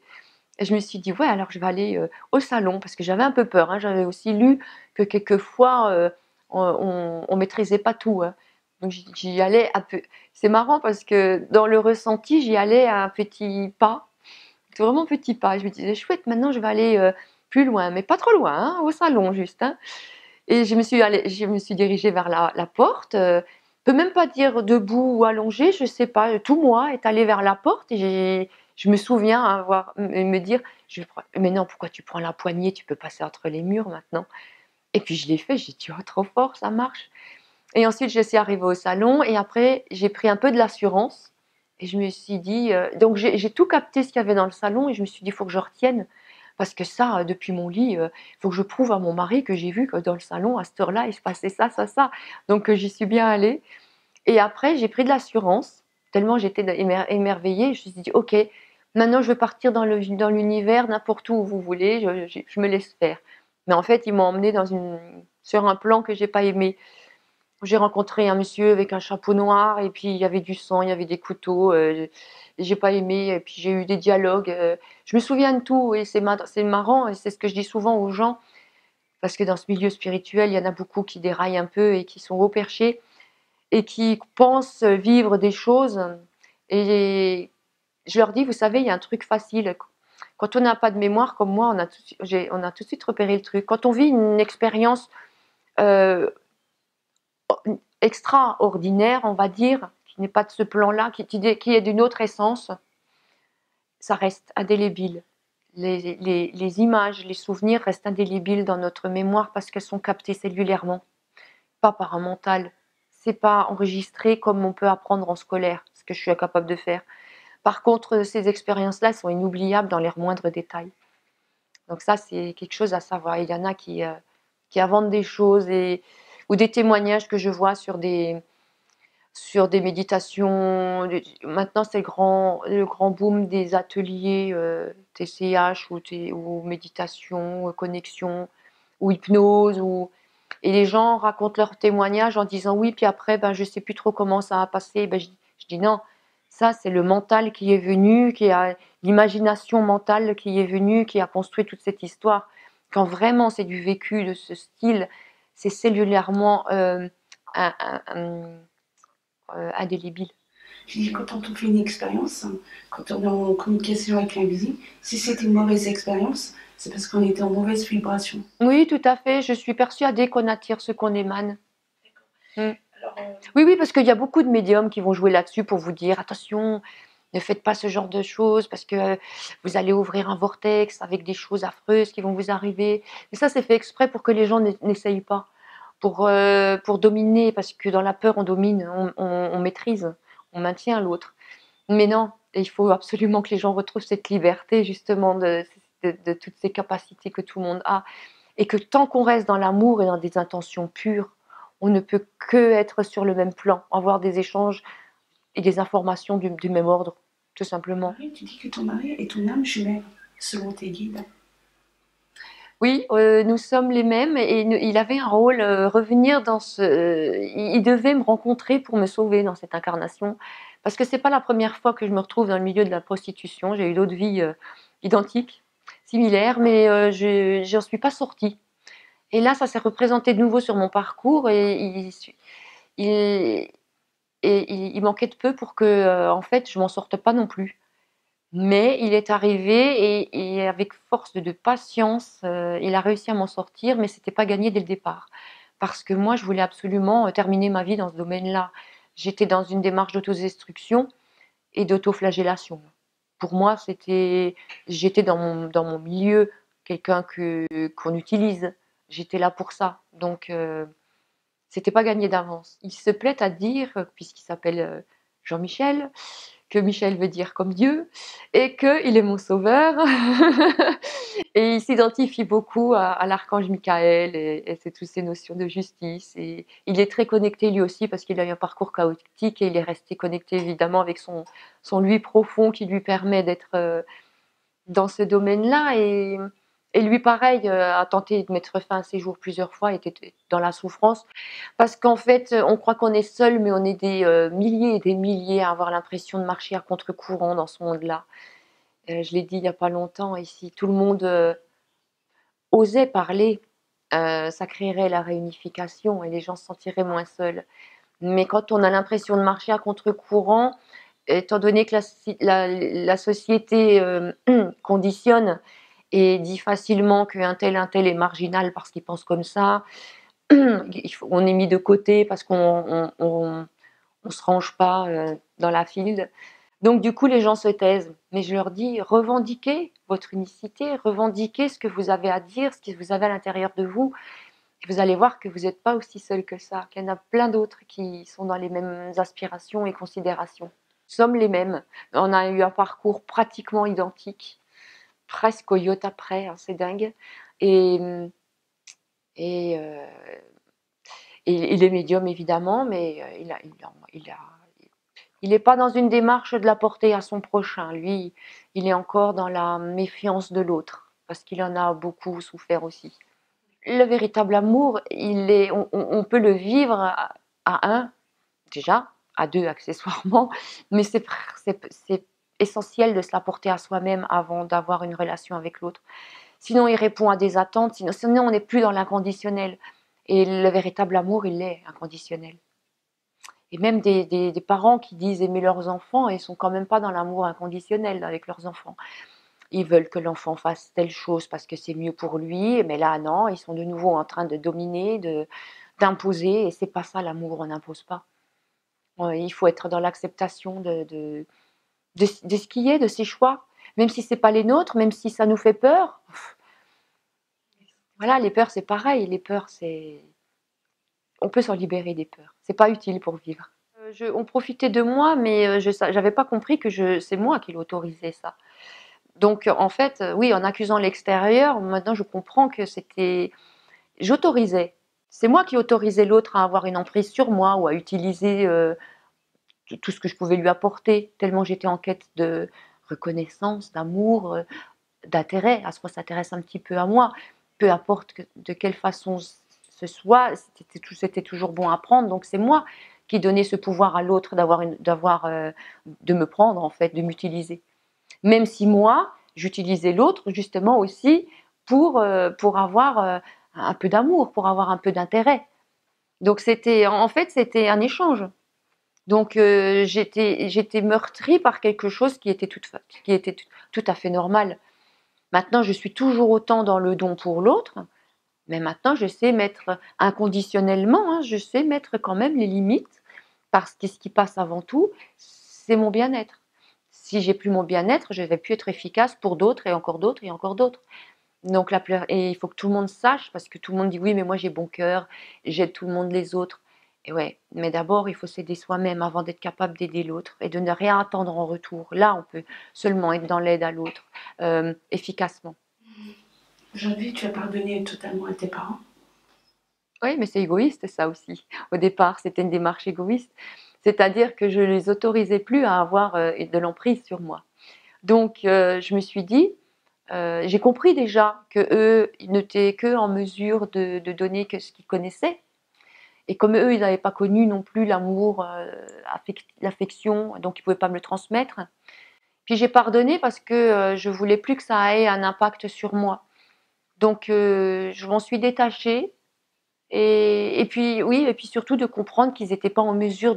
Et je me suis dit, ouais, alors je vais aller au salon, parce que j'avais un peu peur. Hein. J'avais aussi lu que quelquefois, on ne maîtrisait pas tout. Hein. Donc j'y allais un peu. C'est marrant parce que dans le ressenti, j'y allais à un petit pas. C'est vraiment petit pas. Je me disais, chouette, maintenant je vais aller plus loin, mais pas trop loin, hein, au salon juste. Hein. Et je me suis dirigée vers la porte. Je ne peux même pas dire debout ou allongée, je ne sais pas. Tout moi est allé vers la porte et je me souviens me dire, mais non, pourquoi tu prends la poignée, tu peux passer entre les murs maintenant. Et puis je l'ai fait, j'ai dit, oh, trop fort, ça marche. Et ensuite, je suis arrivée au salon et après, j'ai pris un peu de l'assurance. Et je me suis dit, donc j'ai tout capté ce qu'il y avait dans le salon et je me suis dit, il faut que je retienne. Parce que ça, depuis mon lit, il faut que je prouve à mon mari que j'ai vu que dans le salon, à cette heure-là, il se passait ça, ça, ça. Donc j'y suis bien allée. Et après, j'ai pris de l'assurance, tellement j'étais émerveillée. Je me suis dit, ok, maintenant je veux partir dans l'univers, n'importe où vous voulez, je me laisse faire. Mais en fait, ils m'ont emmenée sur un plan que j'ai pas aimé. J'ai rencontré un monsieur avec un chapeau noir et puis il y avait du sang, il y avait des couteaux. J'ai pas aimé et puis j'ai eu des dialogues. Je me souviens de tout et c'est marrant et c'est ce que je dis souvent aux gens parce que dans ce milieu spirituel, il y en a beaucoup qui déraillent un peu et qui sont haut perchés et qui pensent vivre des choses. Et je leur dis, vous savez, il y a un truc facile. Quand on n'a pas de mémoire comme moi, on a tout de suite repéré le truc. Quand on vit une expérience euh, extraordinaire, on va dire, qui n'est pas de ce plan-là, qui est d'une autre essence, ça reste indélébile. Les images, les souvenirs restent indélébiles dans notre mémoire parce qu'elles sont captées cellulairement, pas par un mental. C'est pas enregistré comme on peut apprendre en scolaire, ce que je suis incapable de faire. Par contre, ces expériences-là sont inoubliables dans les moindres détails. Donc ça, c'est quelque chose à savoir. Il y en a qui inventent des choses ou des témoignages que je vois sur des méditations. Maintenant, c'est le grand boom des ateliers TCH ou méditation, connexion, ou hypnose. Et les gens racontent leurs témoignages en disant oui, puis après, ben, je ne sais plus trop comment ça a passé. Ben, je dis non, ça, c'est le mental qui est venu, l'imagination mentale qui est venue, qui a construit toute cette histoire. Quand vraiment c'est du vécu de ce style, c'est cellulairement indélébile. Je dis, quand on fait une expérience, quand on est en communication avec l'invisible, si c'était une mauvaise expérience, c'est parce qu'on était en mauvaise vibration. Oui, tout à fait. Je suis persuadée qu'on attire ce qu'on émane. Alors, Oui, parce qu'il y a beaucoup de médiums qui vont jouer là-dessus pour vous dire attention, ne faites pas ce genre de choses parce que vous allez ouvrir un vortex avec des choses affreuses qui vont vous arriver. Et ça, c'est fait exprès pour que les gens n'essayent pas, pour dominer, parce que dans la peur, on domine, on maîtrise, on maintient l'autre. Mais non, il faut absolument que les gens retrouvent cette liberté justement de toutes ces capacités que tout le monde a. Et que tant qu'on reste dans l'amour et dans des intentions pures, on ne peut que être sur le même plan, avoir des échanges et des informations du même ordre, tout simplement. Marie, tu dis que ton mari est ton âme jumelle, selon tes guides. Oui, nous sommes les mêmes et il avait un rôle, revenir dans il devait me rencontrer pour me sauver dans cette incarnation. Parce que c'est pas la première fois que je me retrouve dans le milieu de la prostitution. J'ai eu d'autres vies identiques, similaires, mais j'en suis pas sortie. Et là, ça s'est représenté de nouveau sur mon parcours et il, il manquait de peu pour que, en fait, je m'en sorte pas non plus. Mais il est arrivé et avec force de patience, il a réussi à m'en sortir, mais c'était pas gagné dès le départ. Parce que moi, je voulais absolument terminer ma vie dans ce domaine-là. J'étais dans une démarche d'autodestruction et d'autoflagellation. Pour moi, j'étais dans mon milieu, quelqu'un qu'on utilise. J'étais là pour ça. Donc, c'était pas gagné d'avance. Il se plaît à dire, puisqu'il s'appelle Jean-Michel, que Michel veut dire comme Dieu, et qu'il est mon sauveur. Et il s'identifie beaucoup à l'archange Michael et c'est toutes ces notions de justice. Et il est très connecté lui aussi parce qu'il a eu un parcours chaotique et il est resté connecté évidemment avec son lui profond qui lui permet d'être dans ce domaine-là. Et lui, pareil, a tenté de mettre fin à ses jours plusieurs fois, était dans la souffrance. Parce qu'en fait, on croit qu'on est seul, mais on est des milliers et des milliers à avoir l'impression de marcher à contre-courant dans ce monde-là. Je l'ai dit il n'y a pas longtemps, et si tout le monde osait parler, ça créerait la réunification et les gens se sentiraient moins seuls. Mais quand on a l'impression de marcher à contre-courant, étant donné que la société conditionne et dit facilement qu'un tel est marginal parce qu'il pense comme ça, on est mis de côté parce qu'on on se range pas dans la file. Donc du coup, les gens se taisent. Mais je leur dis, revendiquez votre unicité, revendiquez ce que vous avez à dire, ce que vous avez à l'intérieur de vous. Et vous allez voir que vous n'êtes pas aussi seul que ça, qu'il y en a plein d'autres qui sont dans les mêmes aspirations et considérations. Nous sommes les mêmes. On a eu un parcours pratiquement identique, presque au iota près, hein, c'est dingue. Et, et, euh, et il est médium évidemment, mais il n'est pas dans une démarche de l'apporter à son prochain. Lui, il est encore dans la méfiance de l'autre, parce qu'il en a beaucoup souffert aussi. Le véritable amour, on peut le vivre à un, déjà, à deux accessoirement, mais c'est essentiel de se l'apporter à soi-même avant d'avoir une relation avec l'autre. Sinon, il répond à des attentes, sinon on n'est plus dans l'inconditionnel. Et le véritable amour, il est inconditionnel. Et même des parents qui disent aimer leurs enfants, ils sont quand même pas dans l'amour inconditionnel avec leurs enfants. Ils veulent que l'enfant fasse telle chose parce que c'est mieux pour lui, mais là non, ils sont de nouveau en train de dominer, d'imposer, et c'est pas ça l'amour, on n'impose pas. Il faut être dans l'acceptation de ce qui est, de ses choix, même si c'est pas les nôtres, même si ça nous fait peur. Voilà, les peurs, c'est pareil. Les peurs, on peut s'en libérer des peurs. C'est pas utile pour vivre. On profitait de moi, mais je n'avais pas compris que c'est moi qui l'autorisais, ça. Donc, en fait, oui, en accusant l'extérieur, maintenant je comprends que j'autorisais. C'est moi qui autorisais l'autre à avoir une emprise sur moi ou à utiliser tout ce que je pouvais lui apporter, tellement j'étais en quête de reconnaissance, d'amour, d'intérêt, à ce qu'on s'intéresse un petit peu à moi, peu importe de quelle façon ce soit, c'était toujours bon à prendre. Donc c'est moi qui donnais ce pouvoir à l'autre de me prendre en fait, de m'utiliser. Même si moi, j'utilisais l'autre justement aussi pour avoir un peu d'amour, pour avoir un peu d'intérêt. Donc c'était un échange. Donc j'étais meurtrie par quelque chose qui était tout à fait normal. Maintenant, je suis toujours autant dans le don pour l'autre, mais maintenant, je sais mettre inconditionnellement, je sais mettre quand même les limites, parce que ce qui passe avant tout, c'est mon bien-être. Si j'ai plus mon bien-être, je ne vais plus être efficace pour d'autres et encore d'autres et encore d'autres. Donc, et il faut que tout le monde sache, parce que tout le monde dit oui, mais moi j'ai bon cœur, j'aide tout le monde, les autres. Et ouais, mais d'abord, il faut s'aider soi-même avant d'être capable d'aider l'autre et de ne rien attendre en retour. Là, on peut seulement être dans l'aide à l'autre efficacement. Aujourd'hui, tu as pardonné totalement à tes parents? Oui, mais c'est égoïste ça aussi. Au départ, c'était une démarche égoïste. C'est-à-dire que je ne les autorisais plus à avoir de l'emprise sur moi. Donc, je me suis dit, j'ai compris déjà qu'eux, ils n'étaient qu'en mesure de donner que ce qu'ils connaissaient. Et comme eux, ils n'avaient pas connu non plus l'amour, l'affection, donc ils ne pouvaient pas me le transmettre. Puis j'ai pardonné parce que je ne voulais plus que ça ait un impact sur moi. Donc, je m'en suis détachée. Et puis, oui, et puis surtout de comprendre qu'ils n'étaient pas en mesure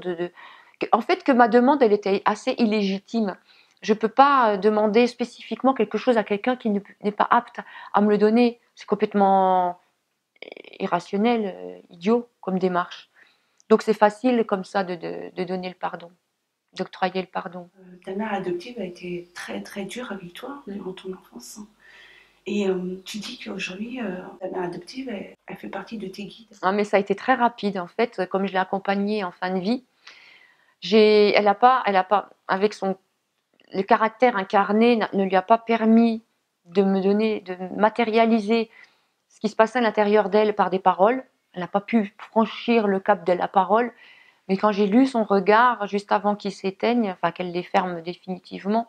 en fait, que ma demande, elle était assez illégitime. Je ne peux pas demander spécifiquement quelque chose à quelqu'un qui n'est pas apte à me le donner. C'est complètement irrationnel, idiot comme démarche. Donc c'est facile comme ça de donner le pardon, d'octroyer le pardon. Ta mère adoptive a été très très dure avec toi durant ton enfance. Et tu dis qu'aujourd'hui, ta mère adoptive, elle fait partie de tes guides. Ah, mais ça a été très rapide en fait, comme je l'ai accompagnée en fin de vie. Elle a pas, avec le caractère incarné, ne lui a pas permis de matérialiser ce qui se passait à l'intérieur d'elle par des paroles. Elle n'a pas pu franchir le cap de la parole. Mais quand j'ai lu son regard, juste avant qu'il s'éteigne, enfin qu'elle les ferme définitivement,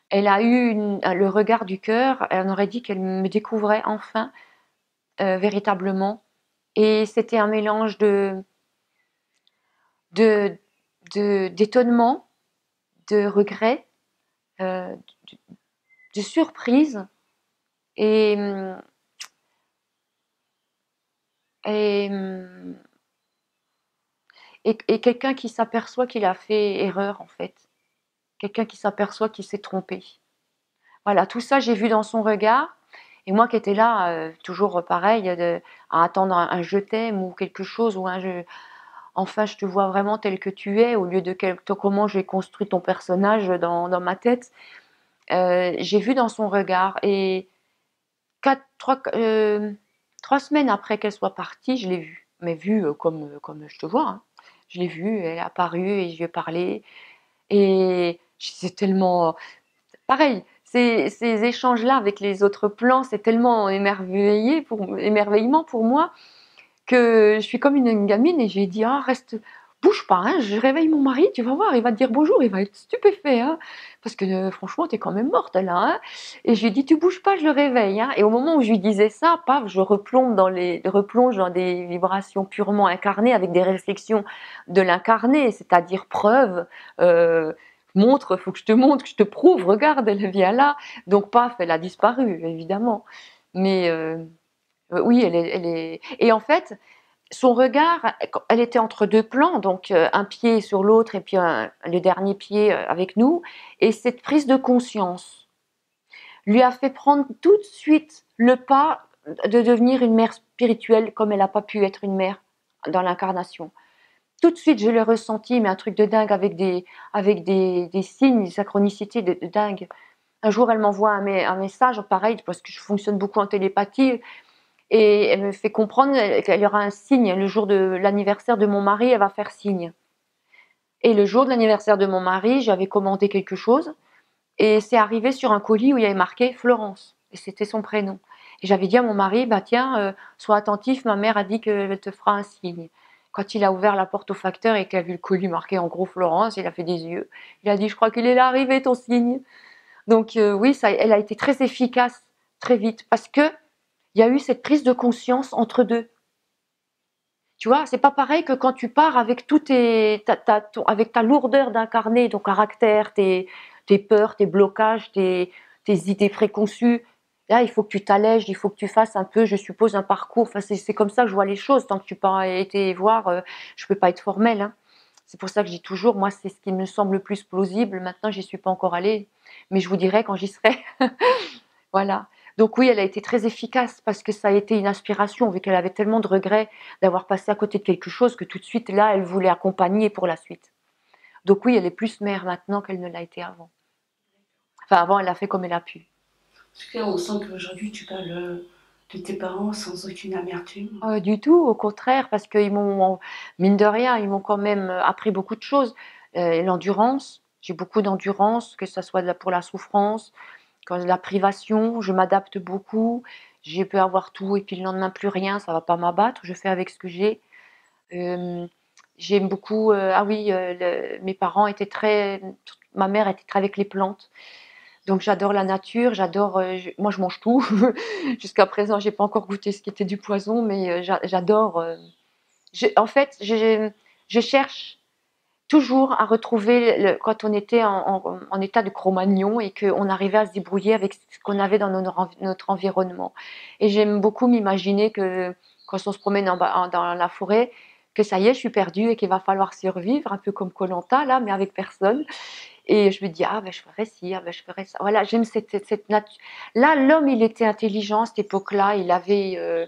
elle a eu le regard du cœur. Elle aurait dit qu'elle me découvrait enfin, véritablement. Et c'était un mélange d'étonnement, de regret, de, de surprise et, et, et quelqu'un qui s'aperçoit qu'il a fait erreur en fait. Quelqu'un qui s'aperçoit qu'il s'est trompé. Voilà, tout ça j'ai vu dans son regard. Et moi qui étais là, toujours pareil, à attendre un je t'aime ou quelque chose, ou enfin je te vois vraiment tel que tu es, au lieu de comment j'ai construit ton personnage dans ma tête. J'ai vu dans son regard. Et 3 semaines après qu'elle soit partie, je l'ai vue. Mais vue comme je te vois. Hein. Je l'ai vue, elle est apparue et je lui ai parlé. Et c'est tellement... Pareil, ces échanges-là avec les autres plans, c'est tellement émerveillement pour moi que je suis comme une gamine et j'ai dit ah reste, bouge pas, hein, je réveille mon mari, tu vas voir, il va te dire bonjour, il va être stupéfait, hein, parce que franchement t'es quand même morte là, hein. Et je lui ai dit tu bouges pas, je le réveille, hein. Et au moment où je lui disais ça, paf, je replonge dans des vibrations purement incarnées avec des réflexions de l'incarné, c'est-à-dire preuve. Montre, faut que je te montre, que je te prouve, regarde, elle vient là. Donc, paf, elle a disparu, évidemment. Mais oui, elle est. Et en fait, son regard, elle était entre deux plans, donc un pied sur l'autre et puis le dernier pied avec nous. Et cette prise de conscience lui a fait prendre tout de suite le pas de devenir une mère spirituelle comme elle n'a pas pu être une mère dans l'incarnation. Tout de suite, je l'ai ressenti, mais un truc de dingue avec des signes, des synchronicités de dingue. Un jour, elle m'envoie un message, pareil, parce que je fonctionne beaucoup en télépathie, et elle me fait comprendre qu'elle aura un signe. Le jour de l'anniversaire de mon mari, elle va faire signe. Et le jour de l'anniversaire de mon mari, j'avais commandé quelque chose, et c'est arrivé sur un colis où il y avait marqué Florence, et c'était son prénom. Et j'avais dit à mon mari, bah tiens, sois attentif, ma mère a dit qu'elle te fera un signe. Quand il a ouvert la porte au facteur et qu'il a vu le colis marqué en gros Florence, il a fait des yeux. Il a dit, je crois qu'il est là arrivé ton signe. Donc oui, ça, elle a été très efficace, très vite, parce que il y a eu cette prise de conscience entre deux. Tu vois, c'est pas pareil que quand tu pars avec avec ta lourdeur d'incarné, ton caractère, tes peurs, tes blocages, tes idées préconçues. Là, il faut que tu t'allèges, il faut que tu fasses un peu, je suppose, un parcours. Enfin, c'est comme ça que je vois les choses. Tant que tu n'as pas été voir, je peux pas être formelle, hein. C'est pour ça que je dis toujours, moi, c'est ce qui me semble le plus plausible. Maintenant, j'y suis pas encore allée, mais je vous dirai quand j'y serai. Voilà. Donc oui, elle a été très efficace parce que ça a été une inspiration, vu qu'elle avait tellement de regrets d'avoir passé à côté de quelque chose que tout de suite, là, elle voulait accompagner pour la suite. Donc oui, elle est plus mère maintenant qu'elle ne l'a été avant. Enfin, avant, elle a fait comme elle a pu. En tout cas, on sent qu'aujourd'hui, tu parles de tes parents sans aucune amertume. Du tout, au contraire, parce qu'ils m'ont, mine de rien, ils m'ont quand même appris beaucoup de choses. L'endurance, j'ai beaucoup d'endurance, que ce soit pour la souffrance, quand la privation, je m'adapte beaucoup. J'ai pu avoir tout et puis le lendemain plus rien, ça va pas m'abattre. Je fais avec ce que j'ai. Euh, J'aime beaucoup. Ah oui, mes parents étaient très. Ma mère était très avec les plantes. Donc j'adore la nature, j'adore. Moi, je mange tout. Jusqu'à présent, j'ai pas encore goûté ce qui était du poison, mais j'adore. En fait, je cherche toujours à retrouver quand on était en état de Cro-Magnon et qu'on arrivait à se débrouiller avec ce qu'on avait dans notre environnement. Et j'aime beaucoup m'imaginer que quand on se promène dans la forêt, que ça y est, je suis perdue et qu'il va falloir survivre, un peu comme koh là, mais avec personne. Et je me dis, ah ben je ferais ci, ah ben je ferais ça. Voilà, j'aime cette nature. Là, l'homme, il était intelligent à cette époque-là, il avait.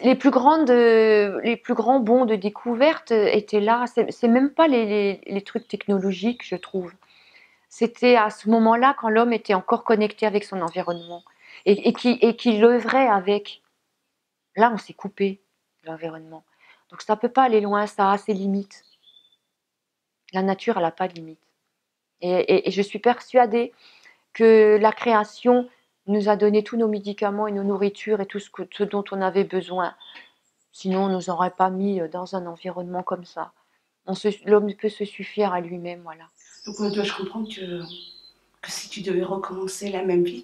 Les plus grands bons de découverte étaient là. C'est même pas les trucs technologiques, je trouve. C'était à ce moment-là quand l'homme était encore connecté avec son environnement et qui œuvrait avec. Là, on s'est coupé de l'environnement. Donc ça peut pas aller loin, ça a ses limites. La nature, elle n'a pas de limites. Et je suis persuadée que la création nous a donné tous nos médicaments et nos nourritures et tout ce dont on avait besoin. Sinon, on ne nous aurait pas mis dans un environnement comme ça. L'homme peut se suffire à lui-même, voilà. Donc, dois-je comprendre que si tu devais recommencer la même vie,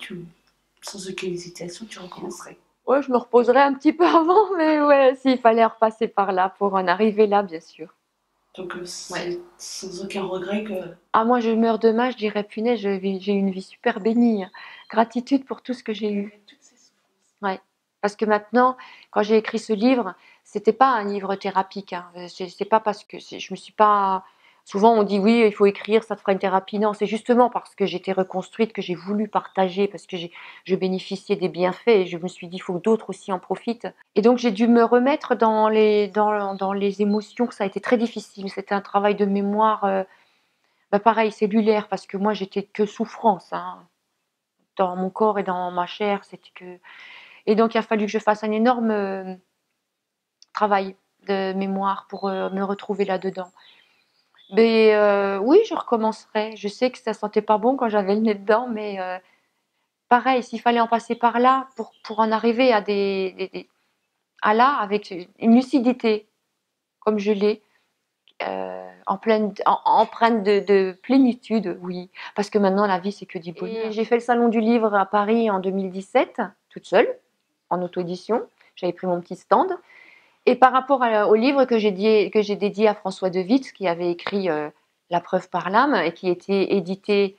sans aucune hésitation, tu recommencerais? Ouais, je me reposerai un petit peu avant, mais ouais, s'il fallait repasser par là pour en arriver là, bien sûr. Donc, Ouais. c'est sans aucun regret que. Ah, moi, je meurs demain, je dirais, punaise, j'ai eu une vie super bénie. Gratitude pour tout ce que j'ai eu. Toutes ces souffrances. Ouais. Parce que maintenant, quand j'ai écrit ce livre, c'était pas un livre thérapique, hein. C'est pas parce que je me suis pas. Souvent, on dit oui, il faut écrire, ça te fera une thérapie. Non, c'est justement parce que j'étais reconstruite que j'ai voulu partager, parce que je bénéficiais des bienfaits et je me suis dit, il faut que d'autres aussi en profitent. Et donc, j'ai dû me remettre dans les émotions. Ça a été très difficile. C'était un travail de mémoire, bah, pareil, cellulaire, parce que moi, j'étais que souffrance, hein. Dans mon corps et dans ma chair, c'était que. Et donc, il a fallu que je fasse un énorme travail de mémoire pour me retrouver là-dedans. Mais oui, je recommencerai. Je sais que ça sentait pas bon quand j'avais le nez dedans, mais pareil, s'il fallait en passer par là pour en arriver à à là, avec une lucidité, comme je l'ai, empreinte de plénitude, oui. Parce que maintenant, la vie, c'est que du bonheur. Et j'ai fait le salon du livre à Paris en 2017, toute seule, en auto-édition. J'avais pris mon petit stand. Et par rapport au livre que j'ai dédié à François de Witt, qui avait écrit La preuve par l'âme et qui était édité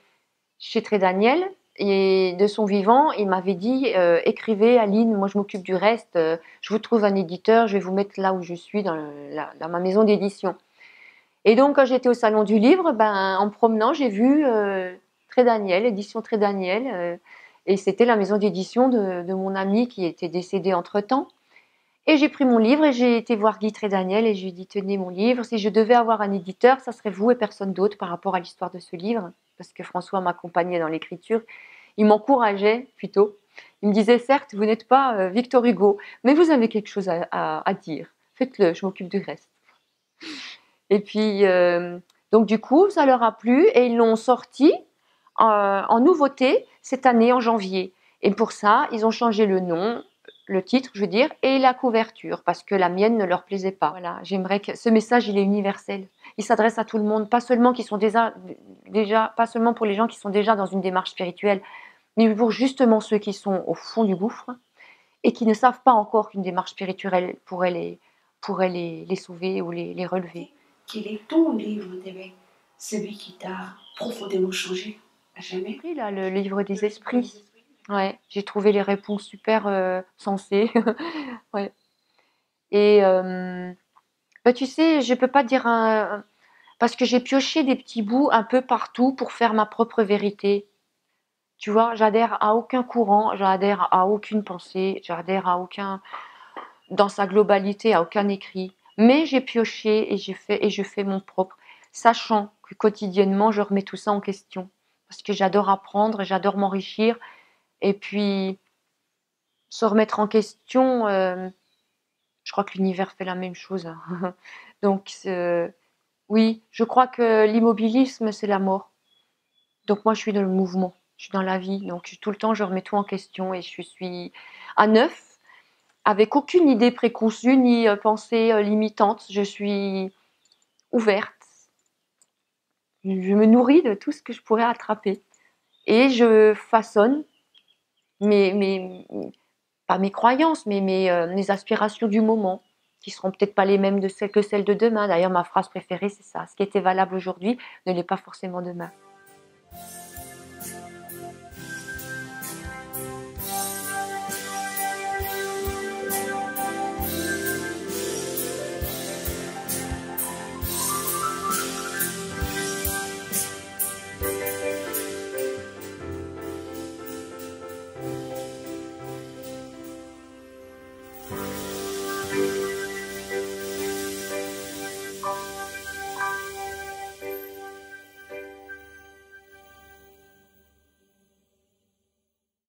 chez Trédaniel, et de son vivant, il m'avait dit écrivez Aline, moi je m'occupe du reste, je vous trouve un éditeur, je vais vous mettre là où je suis dans ma maison d'édition. Et donc quand j'étais au salon du livre, ben, en me promenant, j'ai vu Trédaniel, édition Trédaniel, et c'était la maison d'édition de mon ami qui était décédé entre-temps. Et j'ai pris mon livre et j'ai été voir Guy Trédaniel et je lui ai dit, tenez mon livre, si je devais avoir un éditeur, ça serait vous et personne d'autre par rapport à l'histoire de ce livre, parce que François m'accompagnait dans l'écriture. Il m'encourageait plutôt. Il me disait, certes, vous n'êtes pas Victor Hugo, mais vous avez quelque chose à dire. Faites-le, je m'occupe du reste. Et puis, donc du coup, ça leur a plu et ils l'ont sorti en nouveauté cette année, en janvier. Et pour ça, ils ont changé le nom, le titre, je veux dire, et la couverture, parce que la mienne ne leur plaisait pas. Voilà, j'aimerais que ce message, il est universel. Il s'adresse à tout le monde, pas seulement pas seulement pour les gens qui sont déjà dans une démarche spirituelle, mais pour justement ceux qui sont au fond du gouffre et qui ne savent pas encore qu'une démarche spirituelle pourrait les sauver ou les relever. Quel est ton livre d'éveil, celui qui t'a profondément changé à jamais? Là, le livre des esprits. Ouais, j'ai trouvé les réponses super sensées. Ouais. Et bah, tu sais, je peux pas dire parce que j'ai pioché des petits bouts un peu partout pour faire ma propre vérité. Tu vois, j'adhère à aucun courant, j'adhère à aucune pensée, j'adhère à aucun, dans sa globalité, à aucun écrit. Mais j'ai pioché et je fais mon propre, sachant que quotidiennement, je remets tout ça en question. Parce que j'adore apprendre, j'adore m'enrichir. Et puis, se remettre en question, je crois que l'univers fait la même chose. Hein. Donc, oui, je crois que l'immobilisme, c'est la mort. Donc, moi, je suis dans le mouvement, je suis dans la vie. Donc, tout le temps, je remets tout en question et je suis à neuf, avec aucune idée préconçue ni pensée limitante. Je suis ouverte. Je me nourris de tout ce que je pourrais attraper. Et je façonne pas mes croyances, mais mes aspirations du moment, qui seront peut-être pas les mêmes que celles de demain. D'ailleurs, ma phrase préférée, c'est ça. Ce qui était valable aujourd'hui ne l'est pas forcément demain.